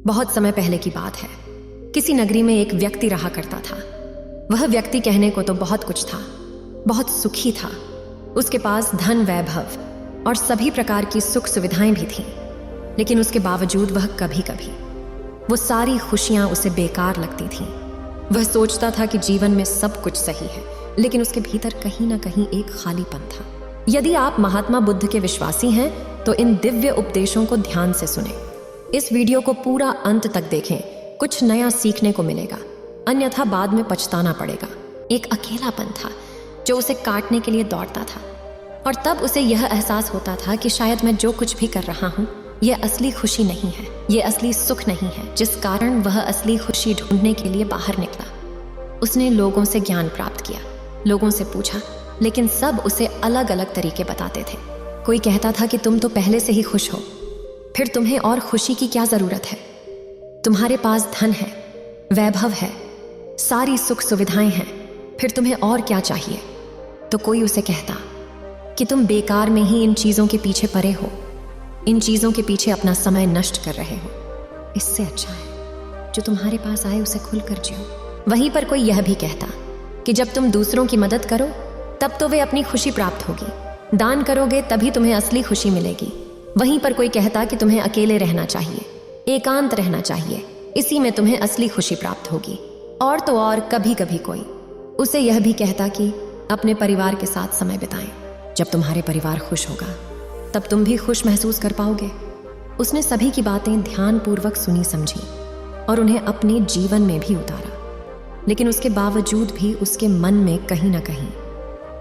बहुत समय पहले की बात है। किसी नगरी में एक व्यक्ति रहा करता था। वह व्यक्ति कहने को तो बहुत कुछ था, बहुत सुखी था। उसके पास धन, वैभव और सभी प्रकार की सुख सुविधाएं भी थीं। लेकिन उसके बावजूद वह कभी कभी वो सारी खुशियां उसे बेकार लगती थीं। वह सोचता था कि जीवन में सब कुछ सही है, लेकिन उसके भीतर कहीं ना कहीं एक खालीपन था। यदि आप महात्मा बुद्ध के विश्वासी हैं तो इन दिव्य उपदेशों को ध्यान से सुने। इस वीडियो को पूरा अंत तक देखें, कुछ नया सीखने को मिलेगा, अन्यथा बाद में पछताना पड़ेगा। एक अकेलापन था जो उसे काटने के लिए दौड़ता था, और तब उसे यह एहसास होता था कि शायद मैं जो कुछ भी कर रहा हूँ यह असली खुशी नहीं है, यह असली सुख नहीं है, जिस कारण वह असली खुशी ढूंढने के लिए बाहर निकला। उसने लोगों से ज्ञान प्राप्त किया, लोगों से पूछा, लेकिन सब उसे अलग अलग तरीके बताते थे। कोई कहता था कि तुम तो पहले से ही खुश हो, फिर तुम्हें और खुशी की क्या जरूरत है? तुम्हारे पास धन है, वैभव है, सारी सुख सुविधाएं हैं, फिर तुम्हें और क्या चाहिए? तो कोई उसे कहता कि तुम बेकार में ही इन चीजों के पीछे पड़े हो, इन चीजों के पीछे अपना समय नष्ट कर रहे हो। इससे अच्छा है जो तुम्हारे पास आए उसे खुलकर जियो। वहीं पर कोई यह भी कहता कि जब तुम दूसरों की मदद करो तब तो वे अपनी खुशी प्राप्त होगी, दान करोगे तभी तुम्हें असली खुशी मिलेगी। वहीं पर कोई कहता कि तुम्हें अकेले रहना चाहिए, एकांत रहना चाहिए, इसी में तुम्हें असली खुशी प्राप्त होगी। और तो और कभी कभी कोई उसे यह भी कहता कि अपने परिवार के साथ समय बिताएं, जब तुम्हारे परिवार खुश होगा तब तुम भी खुश महसूस कर पाओगे। उसने सभी की बातें ध्यानपूर्वक सुनी समझी और उन्हें अपने जीवन में भी उतारा, लेकिन उसके बावजूद भी उसके मन में कहीं ना कहीं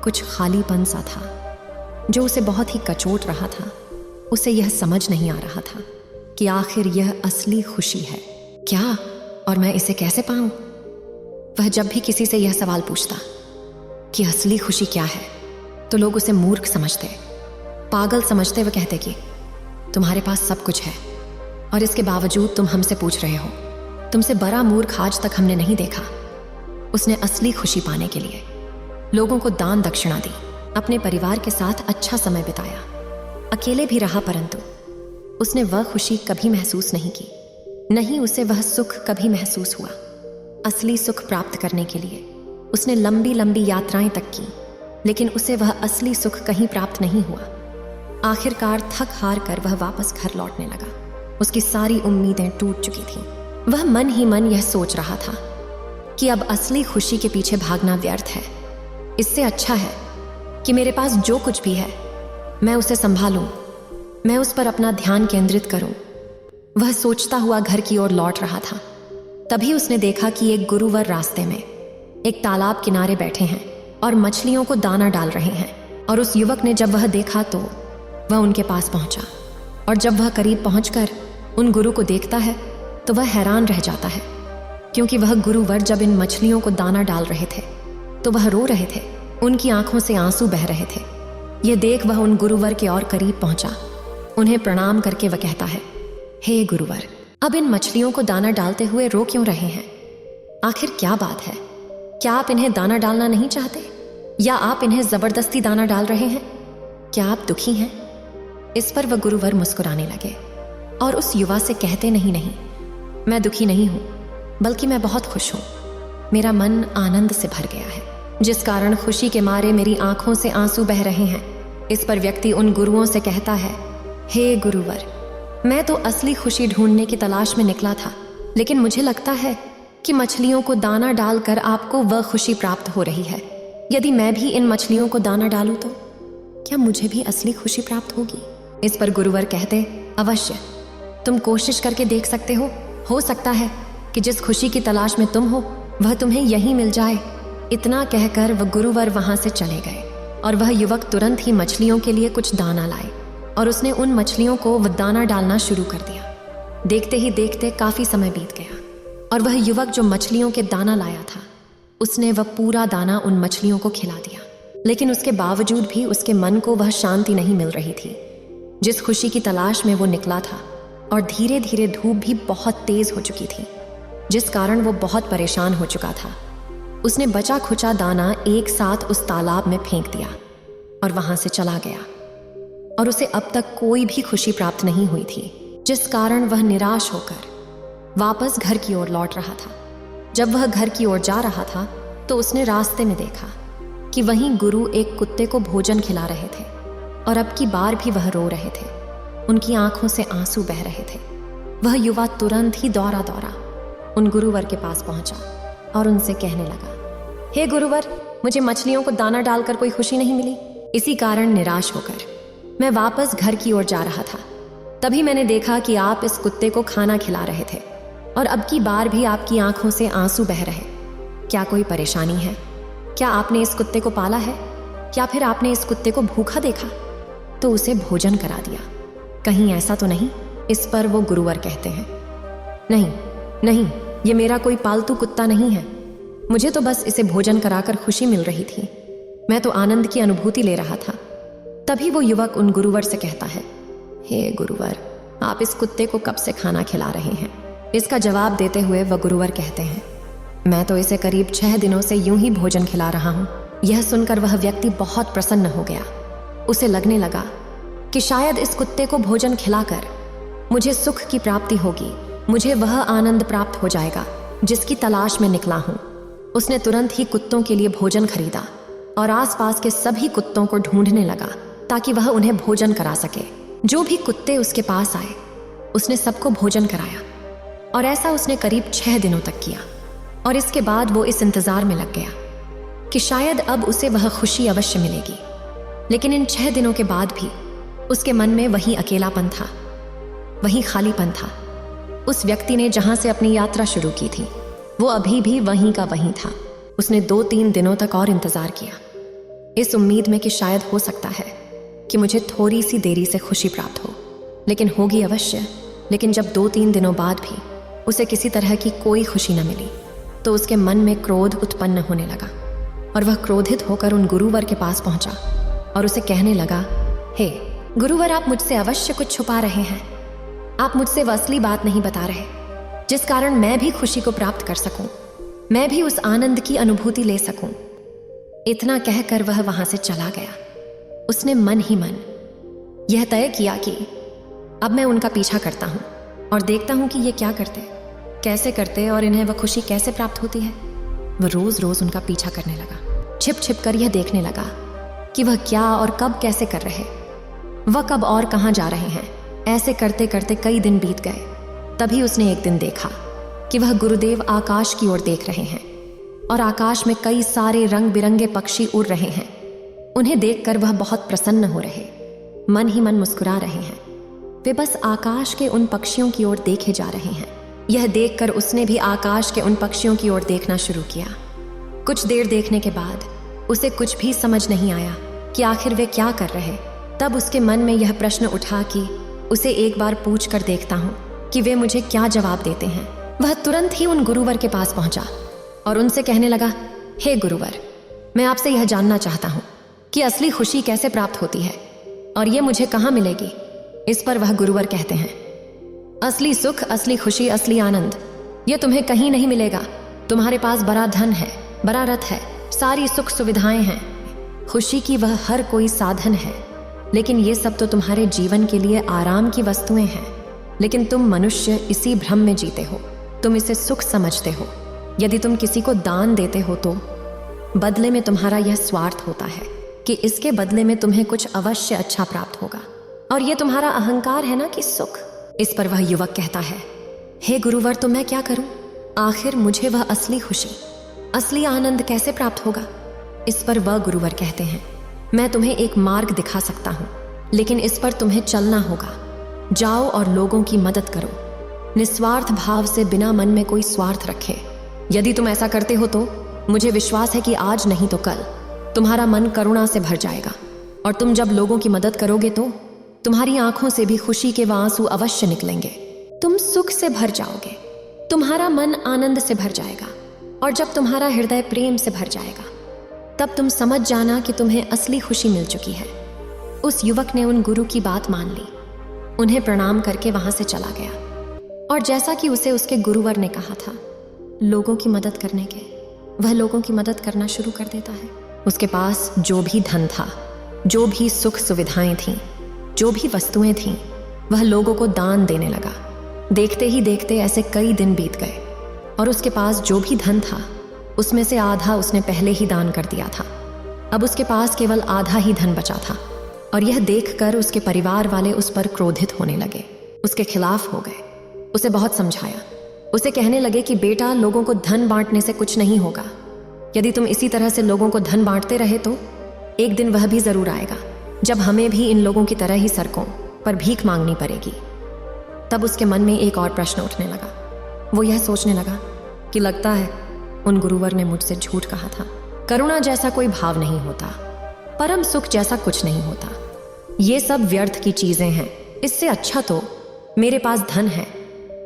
कुछ खालीपन सा था जो उसे बहुत ही कचोट रहा था। उसे यह समझ नहीं आ रहा था कि आखिर यह असली खुशी है क्या और मैं इसे कैसे पाऊं। वह जब भी किसी से यह सवाल पूछता कि असली खुशी क्या है तो लोग उसे मूर्ख समझते, पागल समझते। वह कहते कि तुम्हारे पास सब कुछ है और इसके बावजूद तुम हमसे पूछ रहे हो, तुमसे बड़ा मूर्ख आज तक हमने नहीं देखा। उसने असली खुशी पाने के लिए लोगों को दान दक्षिणा दी, अपने परिवार के साथ अच्छा समय बिताया, अकेले भी रहा, परंतु उसने वह खुशी कभी महसूस नहीं की, नहीं उसे वह सुख कभी महसूस हुआ। असली सुख प्राप्त करने के लिए उसने लंबी लंबी यात्राएं तक की, लेकिन उसे वह असली सुख कहीं प्राप्त नहीं हुआ। आखिरकार थक हार कर वह वापस घर लौटने लगा। उसकी सारी उम्मीदें टूट चुकी थीं। वह मन ही मन यह सोच रहा था कि अब असली खुशी के पीछे भागना व्यर्थ है। इससे अच्छा है कि मेरे पास जो कुछ भी है मैं उसे संभालूं, मैं उस पर अपना ध्यान केंद्रित करूं। वह सोचता हुआ घर की ओर लौट रहा था। तभी उसने देखा कि एक गुरुवर रास्ते में एक तालाब किनारे बैठे हैं और मछलियों को दाना डाल रहे हैं। और उस युवक ने जब वह देखा तो वह उनके पास पहुंचा, और जब वह करीब पहुंचकर उन गुरु को देखता है तो वह हैरान रह जाता है, क्योंकि वह गुरुवर जब इन मछलियों को दाना डाल रहे थे तो वह रो रहे थे, उनकी आंखों से आंसू बह रहे थे। यह देख वह उन गुरुवर के और करीब पहुंचा। उन्हें प्रणाम करके वह कहता है, हे गुरुवर, अब इन मछलियों को दाना डालते हुए रो क्यों रहे हैं? आखिर क्या बात है? क्या आप इन्हें दाना डालना नहीं चाहते, या आप इन्हें जबरदस्ती दाना डाल रहे हैं? क्या आप दुखी हैं? इस पर वह गुरुवर मुस्कुराने लगे और उस युवा से कहते, नहीं, मैं दुखी नहीं हूं, बल्कि मैं बहुत खुश हूं। मेरा मन आनंद से भर गया है, जिस कारण खुशी के मारे मेरी आंखों से आंसू बह रहे हैं। इस पर व्यक्ति उन गुरुओं से कहता है, हे गुरुवर, मैं तो असली खुशी ढूंढने की तलाश में निकला था, लेकिन मुझे लगता है कि मछलियों को दाना डालकर आपको वह खुशी प्राप्त हो रही है। यदि मैं भी इन मछलियों को दाना डालूं तो क्या मुझे भी असली खुशी प्राप्त होगी? इस पर गुरुवर कहते, अवश्य, तुम कोशिश करके देख सकते हो सकता है कि जिस खुशी की तलाश में तुम हो वह तुम्हें यहीं मिल जाए। इतना कहकर वह गुरुवर वहां से चले गए और वह युवक तुरंत ही मछलियों के लिए कुछ दाना लाए और उसने उन मछलियों को वह दाना डालना शुरू कर दिया। देखते ही देखते काफी समय बीत गया और वह युवक जो मछलियों के दाना लाया था उसने वह पूरा दाना उन मछलियों को खिला दिया, लेकिन उसके बावजूद भी उसके मन को वह शांति नहीं मिल रही थी जिस खुशी की तलाश में वो निकला था। और धीरे धीरे धूप भी बहुत तेज हो चुकी थी, जिस कारण वो बहुत परेशान हो चुका था। उसने बचा खुचा दाना एक साथ उस तालाब में फेंक दिया और वहां से चला गया, और उसे अब तक कोई भी खुशी प्राप्त नहीं हुई थी, जिस कारण वह निराश होकर वापस घर की ओर लौट रहा था। जब वह घर की ओर जा रहा था तो उसने रास्ते में देखा कि वहीं गुरु एक कुत्ते को भोजन खिला रहे थे और अब की बार भी वह रो रहे थे। उनकी आंखों से आंसू बह रहे थे। वह युवा तुरंत ही दौड़ा दौड़ा उन गुरुवर के पास पहुंचा और उनसे कहने लगा, हे गुरुवर, मुझे मछलियों को दाना डालकर कोई खुशी नहीं मिली। इसी कारण निराश होकर मैं वापस घर की ओर जा रहा था। तभी मैंने देखा कि आप इस कुत्ते को खाना खिला रहे थे और अब की बार भी आपकी आंखों से आंसू बह रहे। क्या कोई परेशानी है? क्या आपने इस कुत्ते को पाला है या फिर आपने इस कुत्ते को भूखा देखा तो उसे भोजन करा दिया? कहीं ऐसा तो नहीं? इस पर वो गुरुवर कहते हैं, नहीं नहीं, ये मेरा कोई पालतू कुत्ता नहीं है। मुझे तो बस इसे भोजन कराकर खुशी मिल रही थी। मैं तो आनंद की अनुभूति ले रहा था। तभी वो युवक उन गुरुवर से कहता है, हे गुरुवर, आप इस कुत्ते को कब से खाना खिला रहे हैं? इसका जवाब देते हुए वह गुरुवर कहते हैं, मैं तो इसे करीब 6 दिनों से यूं ही भोजन खिला रहा हूं। यह सुनकर वह व्यक्ति बहुत प्रसन्न हो गया। उसे लगने लगा कि शायद इस कुत्ते को भोजन खिलाकर मुझे सुख की प्राप्ति होगी, मुझे वह आनंद प्राप्त हो जाएगा जिसकी तलाश में निकला हूं। उसने तुरंत ही कुत्तों के लिए भोजन खरीदा और आसपास के सभी कुत्तों को ढूंढने लगा ताकि वह उन्हें भोजन करा सके। जो भी कुत्ते उसके पास आए उसने सबको भोजन कराया और ऐसा उसने करीब 6 दिनों तक किया। और इसके बाद वो इस इंतजार में लग गया कि शायद अब उसे वह खुशी अवश्य मिलेगी। लेकिन इन 6 दिनों के बाद भी उसके मन में वही अकेलापन था, वही खालीपन था। उस व्यक्ति ने जहां से अपनी यात्रा शुरू की थी वो अभी भी वहीं का वहीं था। उसने 2-3 दिनों तक और इंतजार किया, इस उम्मीद में कि शायद हो सकता है कि मुझे थोड़ी सी देरी से खुशी प्राप्त हो, लेकिन होगी अवश्य। लेकिन जब 2-3 दिनों बाद भी उसे किसी तरह की कोई खुशी न मिली तो उसके मन में क्रोध उत्पन्न होने लगा और वह क्रोधित होकर उन गुरुवर के पास पहुंचा और उसे कहने लगा, हे गुरुवर, आप मुझसे अवश्य कुछ छुपा रहे हैं। आप मुझसे वह असली बात नहीं बता रहे जिस कारण मैं भी खुशी को प्राप्त कर सकूं, मैं भी उस आनंद की अनुभूति ले सकूं। इतना कहकर वह वहां से चला गया। उसने मन ही मन यह तय किया कि अब मैं उनका पीछा करता हूं और देखता हूं कि ये क्या करते, कैसे करते और इन्हें वह खुशी कैसे प्राप्त होती है। वह रोज रोज उनका पीछा करने लगा, छिप छिप कर यह देखने लगा कि वह क्या और कब कैसे कर रहे, वह कब और कहां जा रहे हैं। ऐसे करते करते कई दिन बीत गए। तभी उसने एक दिन देखा कि वह गुरुदेव आकाश की ओर देख रहे हैं और आकाश में कई सारे रंग बिरंगे पक्षी उड़ रहे हैं। उन्हें देखकर वह बहुत प्रसन्न हो रहे, मन ही मन मुस्कुरा रहे हैं। वे बस आकाश के उन पक्षियों की ओर देखे जा रहे हैं। यह देखकर उसने भी आकाश के उन पक्षियों की ओर देखना शुरू किया। कुछ देर देखने के बाद उसे कुछ भी समझ नहीं आया कि आखिर वे क्या कर रहे। तब उसके मन में यह प्रश्न उठा कि उसे एक बार पूछ कर देखता हूं कि वे मुझे क्या जवाब देते हैं। वह तुरंत ही उन गुरुवर के पास पहुंचा और उनसे कहने लगा, हे गुरुवर, मैं आपसे यह जानना चाहता हूं कि असली खुशी कैसे प्राप्त होती है और ये मुझे कहाँ मिलेगी। इस पर वह गुरुवर कहते हैं, असली सुख, असली खुशी, असली आनंद ये तुम्हें कहीं नहीं मिलेगा। तुम्हारे पास बड़ा धन है, बड़ा रथ है, सारी सुख सुविधाएं हैं, खुशी की वह हर कोई साधन है, लेकिन ये सब तो तुम्हारे जीवन के लिए आराम की वस्तुएं हैं। लेकिन तुम मनुष्य इसी भ्रम में जीते हो, तुम इसे सुख समझते हो। यदि तुम किसी को दान देते हो तो बदले में तुम्हारा यह स्वार्थ होता है कि इसके बदले में तुम्हें कुछ अवश्य अच्छा प्राप्त होगा, और यह तुम्हारा अहंकार है ना कि सुख। इस पर वह युवक कहता है, हे गुरुवर, तो मैं क्या करूं? आखिर मुझे वह असली खुशी, असली आनंद कैसे प्राप्त होगा? इस पर वह गुरुवर कहते हैं, मैं तुम्हें एक मार्ग दिखा सकता हूं, लेकिन इस पर तुम्हें चलना होगा। जाओ और लोगों की मदद करो, निस्वार्थ भाव से, बिना मन में कोई स्वार्थ रखे। यदि तुम ऐसा करते हो तो मुझे विश्वास है कि आज नहीं तो कल तुम्हारा मन करुणा से भर जाएगा, और तुम जब लोगों की मदद करोगे तो तुम्हारी आंखों से भी खुशी के वह आंसू अवश्य निकलेंगे। तुम सुख से भर जाओगे, तुम्हारा मन आनंद से भर जाएगा, और जब तुम्हारा हृदय प्रेम से भर जाएगा तब तुम समझ जाना कि तुम्हें असली खुशी मिल चुकी है। उस युवक ने उन गुरु की बात मान ली, उन्हें प्रणाम करके वहां से चला गया, और जैसा कि उसे उसके गुरुवर ने कहा था, लोगों की मदद करने के, वह लोगों की मदद करना शुरू कर देता है। उसके पास जो भी धन था, जो भी सुख सुविधाएं थीं, जो भी वस्तुएं थीं, वह लोगों को दान देने लगा। देखते ही देखते ऐसे कई दिन बीत गए और उसके पास जो भी धन था उसमें से आधा उसने पहले ही दान कर दिया था। अब उसके पास केवल आधा ही धन बचा था और यह देखकर उसके परिवार वाले उस पर क्रोधित होने लगे, उसके खिलाफ हो गए। उसे बहुत समझाया, उसे कहने लगे कि बेटा, लोगों को धन बांटने से कुछ नहीं होगा। यदि तुम इसी तरह से लोगों को धन बांटते रहे तो एक दिन वह भी जरूर आएगा जब हमें भी इन लोगों की तरह ही सड़कों पर भीख मांगनी पड़ेगी। तब उसके मन में एक और प्रश्न उठने लगा। वो यह सोचने लगा कि लगता है उन गुरुवर ने मुझसे झूठ कहा था। करुणा जैसा कोई भाव नहीं होता, परम सुख जैसा कुछ नहीं होता। ये सब व्यर्थ की चीजें हैं। इससे अच्छा तो मेरे पास धन है,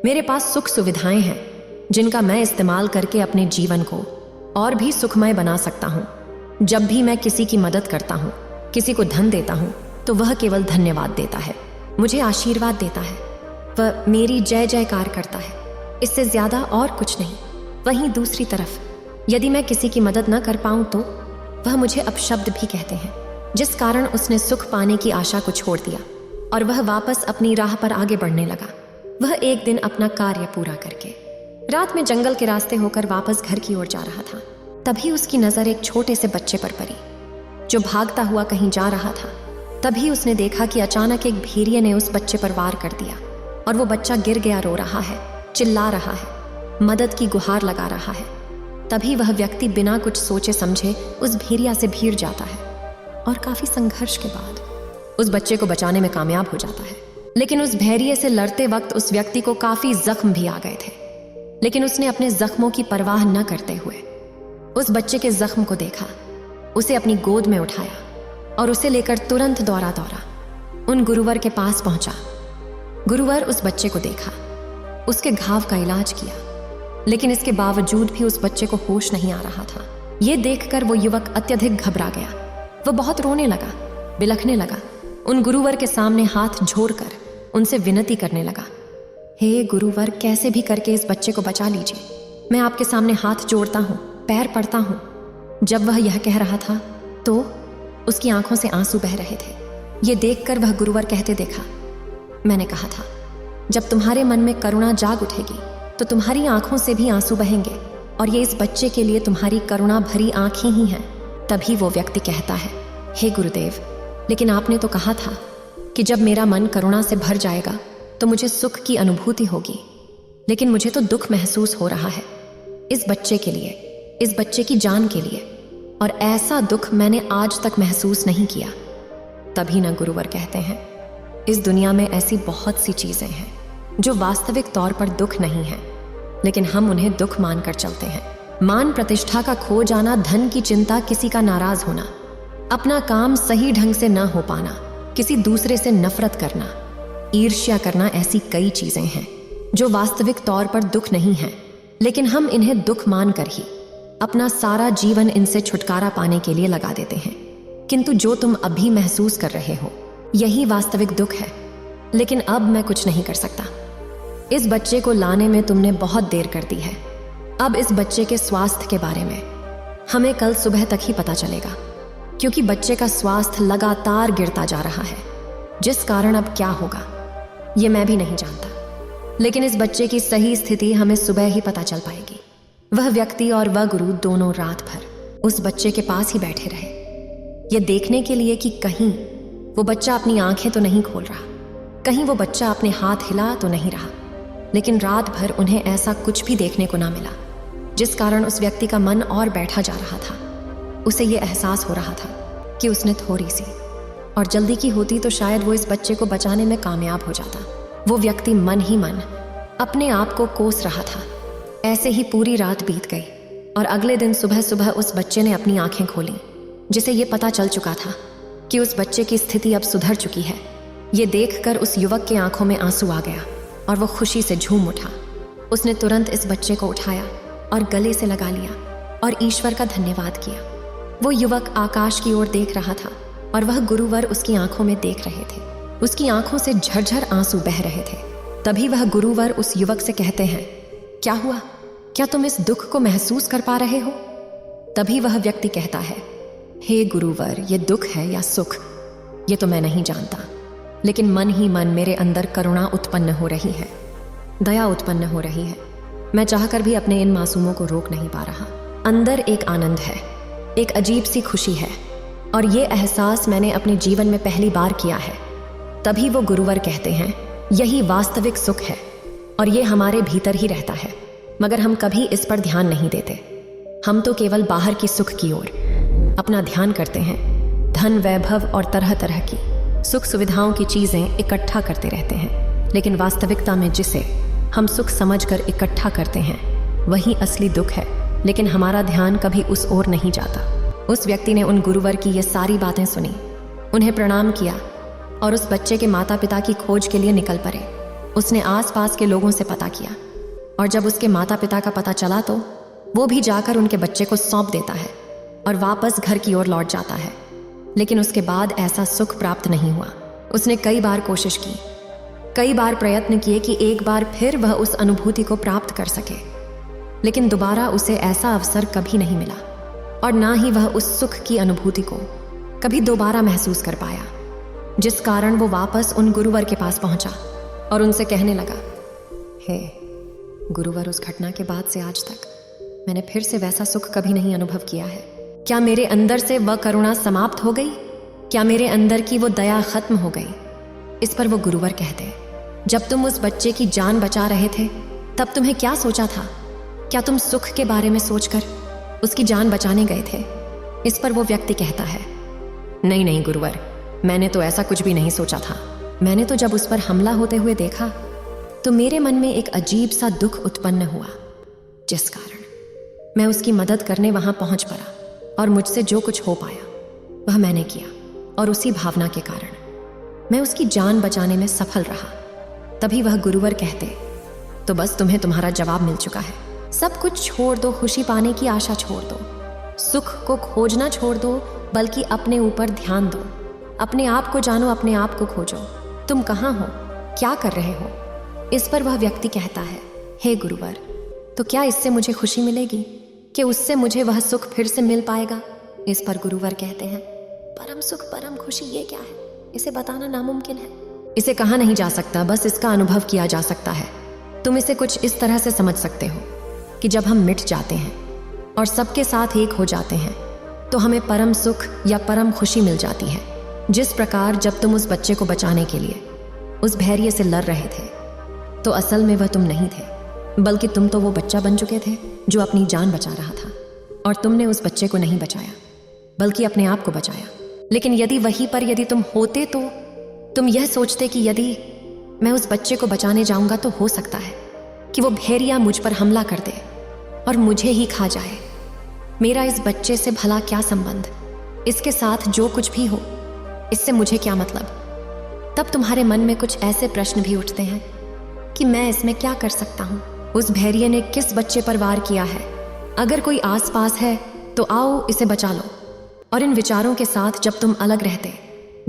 मेरे पास सुख सुविधाएं हैं जिनका मैं इस्तेमाल करके अपने जीवन को और भी सुखमय बना सकता हूँ। जब भी मैं किसी की मदद करता हूँ, किसी को धन देता हूँ, तो वह केवल धन्यवाद देता है, मुझे आशीर्वाद देता है, वह मेरी जय जयकार करता है, इससे ज्यादा और कुछ नहीं। वहीं दूसरी तरफ यदि मैं किसी की मदद न कर पाऊं तो वह मुझे अपशब्द भी कहते हैं, जिस कारण उसने सुख पाने की आशा को छोड़ दिया और वह वापस अपनी राह पर आगे बढ़ने लगा। वह एक दिन अपना कार्य पूरा करके रात में जंगल के रास्ते होकर वापस घर की ओर जा रहा था। तभी उसकी नजर एक छोटे से बच्चे पर पड़ी जो भागता हुआ कहीं जा रहा था। तभी उसने देखा कि अचानक एक भेड़िए ने उस बच्चे पर वार कर दिया और वो बच्चा गिर गया, रो रहा है, चिल्ला रहा है, मदद की गुहार लगा रहा है। तभी वह व्यक्ति बिना कुछ सोचे समझे उस भेड़िया से भिड़ जाता है और काफी संघर्ष के बाद उस बच्चे को बचाने में कामयाब हो जाता है। लेकिन उस भेड़िए से लड़ते वक्त उस व्यक्ति को काफी जख्म भी आ गए थे, लेकिन उसने अपने जख्मों की परवाह न करते हुए उस बच्चे के जख्म को देखा, उसे अपनी गोद में उठाया और उसे लेकर तुरंत दौड़ा उन गुरुवर के पास पहुंचा। गुरुवर उस बच्चे को देखा, उसके घाव का इलाज किया, लेकिन इसके बावजूद भी उस बच्चे को होश नहीं आ रहा था। यह देखकर वो युवक अत्यधिक घबरा गया। वो बहुत रोने लगा, बिलखने लगा, उन गुरुवर के सामने हाथ जोड़कर उनसे विनती करने लगा, हे गुरुवर, कैसे भी करके इस बच्चे को बचा लीजिए। मैं आपके सामने हाथ जोड़ता हूँ, पैर पड़ता हूँ। जब वह यह कह रहा था तो उसकी आंखों से आंसू बह रहे थे। ये देखकर वह गुरुवर कहते देखा, मैंने कहा था जब तुम्हारे मन में करुणा जाग उठेगी तो तुम्हारी आंखों से भी आंसू बहेंगे और ये इस बच्चे के लिए तुम्हारी करुणा भरी आंखें ही हैं। तभी वो व्यक्ति कहता है, हे गुरुदेव, लेकिन आपने तो कहा था कि जब मेरा मन करुणा से भर जाएगा तो मुझे सुख की अनुभूति होगी, लेकिन मुझे तो दुख महसूस हो रहा है इस बच्चे के लिए, इस बच्चे की जान के लिए, और ऐसा दुख मैंने आज तक महसूस नहीं किया। तभी न गुरुवर कहते हैं, इस दुनिया में ऐसी बहुत सी चीजें हैं जो वास्तविक तौर पर दुख नहीं है, लेकिन हम उन्हें दुख मानकर चलते हैं। मान प्रतिष्ठा का खो जाना, धन की चिंता, किसी का नाराज होना, अपना काम सही ढंग से न हो पाना, किसी दूसरे से नफरत करना, ईर्ष्या करना, ऐसी कई चीजें हैं जो वास्तविक तौर पर दुख नहीं है, लेकिन हम इन्हें दुख मानकर ही अपना सारा जीवन इनसे छुटकारा पाने के लिए लगा देते हैं। किंतु जो तुम अभी महसूस कर रहे हो यही वास्तविक दुख है। लेकिन अब मैं कुछ नहीं कर सकता। इस बच्चे को लाने में तुमने बहुत देर कर दी है। अब इस बच्चे के स्वास्थ्य के बारे में हमें कल सुबह तक ही पता चलेगा, क्योंकि बच्चे का स्वास्थ्य लगातार गिरता जा रहा है, जिस कारण अब क्या होगा ये मैं भी नहीं जानता, लेकिन इस बच्चे की सही स्थिति हमें सुबह ही पता चल पाएगी। वह व्यक्ति और वह गुरु दोनों रात भर उस बच्चे के पास ही बैठे रहे, ये देखने के लिए कि कहीं वो बच्चा अपनी आंखें तो नहीं खोल रहा, कहीं वो बच्चा अपने हाथ हिला तो नहीं रहा। लेकिन रात भर उन्हें ऐसा कुछ भी देखने को ना मिला, जिस कारण उस व्यक्ति का मन और बैठा जा रहा था। उसे ये एहसास हो रहा था कि उसने थोड़ी सी और जल्दी की होती तो शायद वो इस बच्चे को बचाने में कामयाब हो जाता। वो व्यक्ति मन ही मन अपने आप को कोस रहा था। ऐसे ही पूरी रात बीत गई और अगले दिन सुबह सुबह उस बच्चे ने अपनी आंखें खोली, जिसे ये पता चल चुका था कि उस बच्चे की स्थिति अब सुधर चुकी है। ये देखकर उस युवक के आंखों में आंसू आ गया और वो खुशी से झूम उठा। उसने तुरंत इस बच्चे को उठाया और गले से लगा लिया और ईश्वर का धन्यवाद किया। वो युवक आकाश की ओर देख रहा था और वह गुरुवर उसकी आंखों में देख रहे थे। उसकी आंखों से झरझर आंसू बह रहे थे। तभी वह गुरुवर उस युवक से कहते हैं, क्या हुआ, क्या तुम इस दुख को महसूस कर पा रहे हो? तभी वह व्यक्ति कहता है, हे गुरुवर, ये दुख है या सुख ये तो मैं नहीं जानता, लेकिन मन ही मन मेरे अंदर करुणा उत्पन्न हो रही है। दया उत्पन्न हो रही है। मैं चाहकर भी अपने इन मासूमों को रोक नहीं पा रहा। अंदर एक आनंद है, एक अजीब सी खुशी है, और ये एहसास मैंने अपने जीवन में पहली बार किया है। तभी वो गुरुवर कहते हैं, यही वास्तविक सुख है और ये हमारे भीतर ही रहता है, मगर हम कभी इस पर ध्यान नहीं देते। हम तो केवल बाहर की सुख की ओर अपना ध्यान करते हैं, धन, वैभव और तरह तरह की सुख सुविधाओं की चीजें इकट्ठा करते रहते हैं। लेकिन वास्तविकता में जिसे हम सुख समझकर इकट्ठा करते हैं वही असली दुख है। लेकिन हमारा ध्यान कभी उस ओर नहीं जाता। उस व्यक्ति ने उन गुरुवर की ये सारी बातें सुनी, उन्हें प्रणाम किया और उस बच्चे के माता पिता की खोज के लिए निकल पड़े। उसने आसपास के लोगों से पता किया और जब उसके माता पिता का पता चला तो वो भी जाकर उनके बच्चे को सौंप देता है और वापस घर की ओर लौट जाता है। लेकिन उसके बाद ऐसा सुख प्राप्त नहीं हुआ। उसने कई बार कोशिश की, कई बार प्रयत्न किए कि एक बार फिर वह उस अनुभूति को प्राप्त कर सके, लेकिन दोबारा उसे ऐसा अवसर कभी नहीं मिला और ना ही वह उस सुख की अनुभूति को कभी दोबारा महसूस कर पाया। जिस कारण वो वापस उन गुरुवर के पास पहुंचा और उनसे कहने लगा, हे गुरुवर, उस घटना के बाद से आज तक मैंने फिर से वैसा सुख कभी नहीं अनुभव किया है। क्या मेरे अंदर से वह करुणा समाप्त हो गई? क्या मेरे अंदर की वो दया खत्म हो गई? इस पर वो गुरुवर कहते, जब तुम उस बच्चे की जान बचा रहे थे तब तुम्हें क्या सोचा था? क्या तुम सुख के बारे में सोचकर उसकी जान बचाने गए थे? इस पर वो व्यक्ति कहता है, नहीं नहीं गुरुवर, मैंने तो ऐसा कुछ भी नहीं सोचा था। मैंने तो जब उस पर हमला होते हुए देखा तो मेरे मन में एक अजीब सा दुख उत्पन्न हुआ, जिस कारण मैं उसकी मदद करने वहां पहुंच पड़ा और मुझसे जो कुछ हो पाया वह मैंने किया और उसी भावना के कारण मैं उसकी जान बचाने में सफल रहा। तभी वह गुरुवर कहते, तो बस तुम्हें तुम्हारा जवाब मिल चुका है। सब कुछ छोड़ दो, खुशी पाने की आशा छोड़ दो, सुख को खोजना छोड़ दो, बल्कि अपने ऊपर ध्यान दो। अपने आप को जानो, अपने आप को खोजो। तुम कहाँ हो, क्या कर रहे हो? इस पर वह व्यक्ति कहता है, हे गुरुवर, तो क्या इससे मुझे खुशी मिलेगी कि उससे मुझे वह सुख फिर से मिल पाएगा? इस पर गुरुवर कहते हैं, परम सुख, परम खुशी ये क्या है? इसे बताना नामुमकिन है। इसे कहा नहीं जा सकता, बस इसका अनुभव किया जा सकता है। तुम इसे कुछ इस तरह से समझ सकते हो कि जब हम मिट जाते हैं और सबके साथ एक हो जाते हैं तो हमें परम सुख या परम खुशी मिल जाती है। जिस प्रकार जब तुम उस बच्चे को बचाने के लिए उस धैर्य से लड़ रहे थे तो असल में वह तुम नहीं थे, बल्कि तुम तो वो बच्चा बन चुके थे जो अपनी जान बचा रहा था। और तुमने उस बच्चे को नहीं बचाया बल्कि अपने आप को बचाया। लेकिन यदि वहीं पर यदि तुम होते तो तुम यह सोचते कि यदि मैं उस बच्चे को बचाने जाऊंगा तो हो सकता है कि वो भेड़िया मुझ पर हमला कर दे और मुझे ही खा जाए। मेरा इस बच्चे से भला क्या संबंध? इसके साथ जो कुछ भी हो, इससे मुझे क्या मतलब? तब तुम्हारे मन में कुछ ऐसे प्रश्न भी उठते हैं कि मैं इसमें क्या कर सकता हूँ? उस भेड़िए ने किस बच्चे पर वार किया है? अगर कोई आसपास है तो आओ इसे बचा लो। और इन विचारों के साथ जब तुम अलग रहते,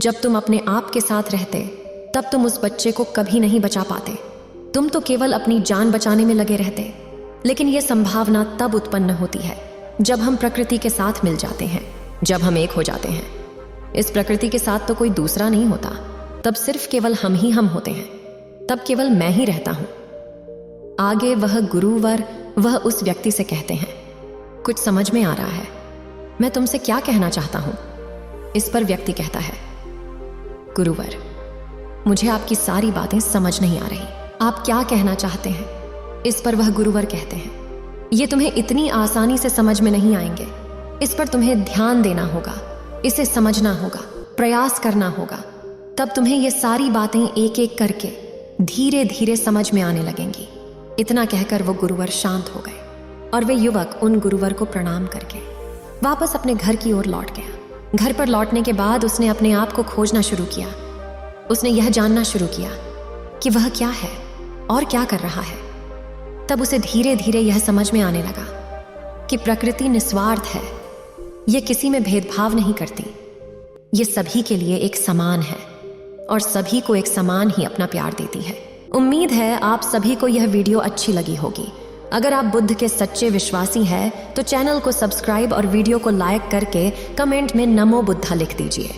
जब तुम अपने आप के साथ रहते, तब तुम उस बच्चे को कभी नहीं बचा पाते। तुम तो केवल अपनी जान बचाने में लगे रहते। लेकिन यह संभावना तब उत्पन्न होती है जब हम प्रकृति के साथ मिल जाते हैं, जब हम एक हो जाते हैं। इस प्रकृति के साथ तो कोई दूसरा नहीं होता, तब सिर्फ केवल हम ही हम होते हैं। तब केवल मैं ही रहता हूं। आगे वह गुरुवर वह उस व्यक्ति से कहते हैं, कुछ समझ में आ रहा है? मैं तुमसे क्या कहना चाहता हूं? इस पर व्यक्ति कहता है, गुरुवर, मुझे आपकी सारी बातें समझ नहीं आ रही। आप क्या कहना चाहते हैं? इस पर वह गुरुवर कहते हैं, ये तुम्हें इतनी आसानी से समझ में नहीं आएंगे। इस पर तुम्हें ध्यान देना होगा, इसे समझना होगा, प्रयास करना होगा। तब तुम्हें ये सारी बातें एक एक करके धीरे धीरे समझ में आने लगेंगी। इतना कहकर वो गुरुवर शांत हो गए और वे युवक उन गुरुवर को प्रणाम करके वापस अपने घर की ओर लौट गया। घर पर लौटने के बाद उसने अपने आप को खोजना शुरू किया। उसने यह जानना शुरू किया कि वह क्या है और क्या कर रहा है। तब उसे धीरे धीरे यह समझ में आने लगा कि प्रकृति निस्वार्थ है, यह किसी में भेदभाव नहीं करती, ये सभी के लिए एक समान है और सभी को एक समान ही अपना प्यार देती है। उम्मीद है आप सभी को यह वीडियो अच्छी लगी होगी। अगर आप बुद्ध के सच्चे विश्वासी हैं तो चैनल को सब्सक्राइब और वीडियो को लाइक करके कमेंट में नमो बुद्धा लिख दीजिए।